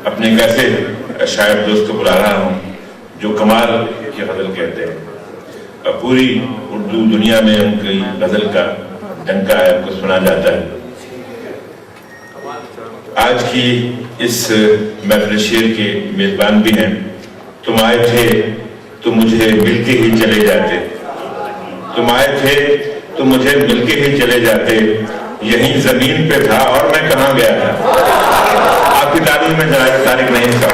अपने एक ऐसे शायर दोस्त को बुला रहा हूँ जो कमाल की गजल कहते हैं और पूरी उर्दू दुनिया में उनकी गजल का डंका है, उनको सुना जाता है। आज की इस महफिल शेर के मेजबान भी हैं। तुम आए थे तो मुझे मिलके ही चले जाते, तुम आए थे तो मुझे मिलके ही चले जाते, यहीं जमीन पे था और मैं कहाँ गया था। आपकी तारीफ में तारीख नहीं था।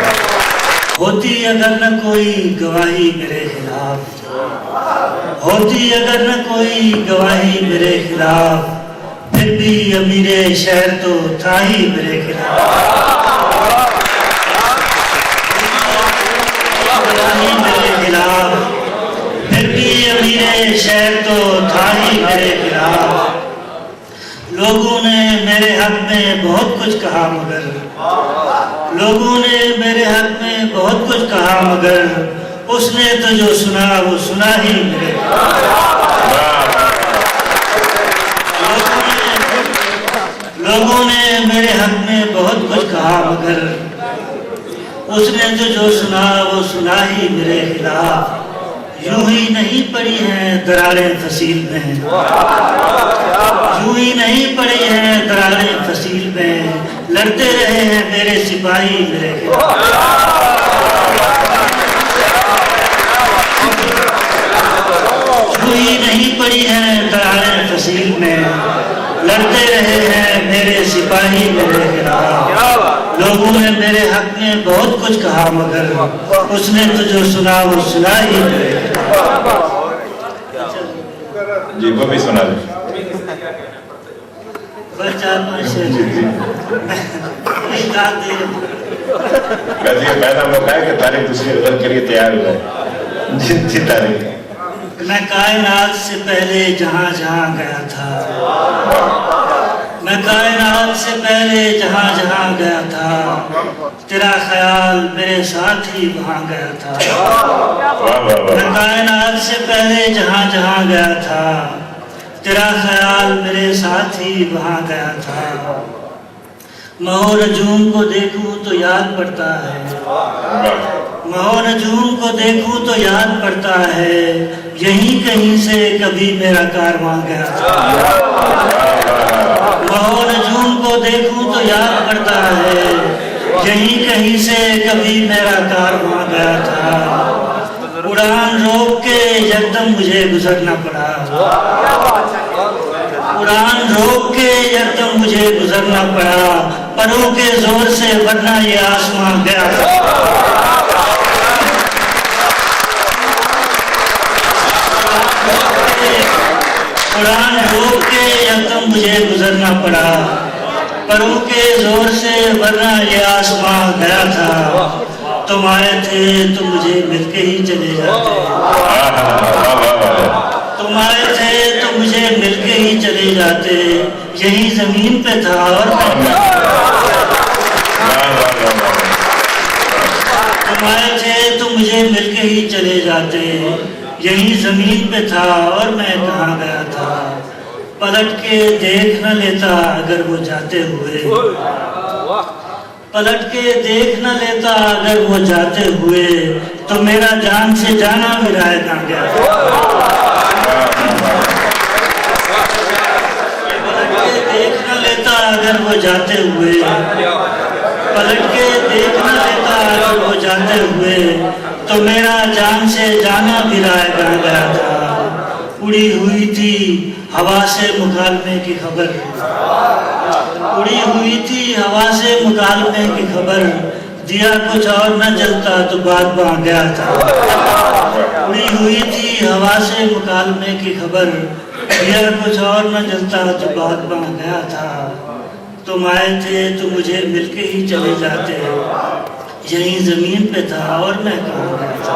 होती अगर न कोई गवाही मेरे खिलाफ, होती अगर न कोई गवाही मेरे खिलाफ, फिर भी अमीरे शहर तो था ही मेरे खिलाफ। गवाही मेरे खिलाफ, फिर भी अमीरे शहर तो था ही मेरे खिलाफ। लोगों ने मेरे हक में बहुत कुछ कहा मगर, लोगों ने मेरे हक में बहुत कुछ कहा मगर उसने तो जो सुना वो सुना ही मेरे। लोगों ने मेरे हक में बहुत कुछ कहा मगर उसने तो जो सुना वो सुना ही मेरे खिलाफ। यूं ही नहीं पड़ी हैं दरारें फसील में, यूं ही नहीं पड़ी हैं दरारें फसील में, लड़ते रहे हैं मेरे सिपाही मेरे खिलाफ। यूं ही नहीं पड़ी हैं दरारें फसील में, लड़ते रहे हैं मेरे सिपाही मेरे खिलाफ। लोगों ने मेरे हक में बहुत कुछ कहा मगर उसने तो जो सुना वो सुना ही मेरे खिलाफ। जी वो भी सुना दे। पहला मौका है कि तारीख दूसरी गजल के लिए तैयार हुआ है। जी तारीख मैं कायनात से पहले जहाँ जहाँ गया था, मैं कायनात से पहले जहाँ जहाँ गया था, तेरा ख्याल मेरे साथ ही वहाँ गया था। मैं कायनात से पहले जहाँ जहाँ गया था, तेरा ख्याल मेरे साथ ही वहाँ गया था। महो नजूम को देखूं तो याद पड़ता है, महो नजूम को देखूं तो याद पड़ता है, यहीं कहीं से कभी मेरा कारवां गया था। महो नजूम को देखूं तो याद पड़ता है, यहीं कहीं से कभी मेरा कारवां गया था। उड़ान रोक के यकदम मुझे गुजरना पड़ा, उड़ान रोक के यकदम मुझे गुजरना पड़ा, परों के जोर से वरना ये आसमान गया था। उड़ान रोक के यकदम मुझे गुजरना पड़ा, परों के जोर से वरना ये आसमान गया था। तुम आए थे तो मुझे मिलके ही चले जाते, तुम आए थे तो मुझे मिलके ही चले जाते, यही जमीन पे था और तुम आए थे तो मुझे मिलके ही चले जाते, यही जमीन पे था और मैं कहाँ गया था। पलट के देख न लेता अगर वो जाते हुए, पलट के देख न लेता अगर वो जाते हुए, तो मेरा जान से जाना भी राय कहाँ गया। पलट के देख न लेता अगर वो जाते हुए, पलट के देख न लेता अगर वो जाते हुए, तो मेरा जान से जाना भी राय कहाँ गया था। उड़ी हुई थी हवा से मुकालमे की खबर, उड़ी हुई थी हवा से मुकालमे की खबर, दिया कुछ और न जलता तो बात वहाँ गया था। उड़ी हुई थी हवा से मुकालमे की खबर, दिया कुछ और न जलता तो बात वहाँ गया था। तुम आए थे तो मुझे मिलके ही चले जाते, यही जमीन पे था और मैं कहाँ गया था।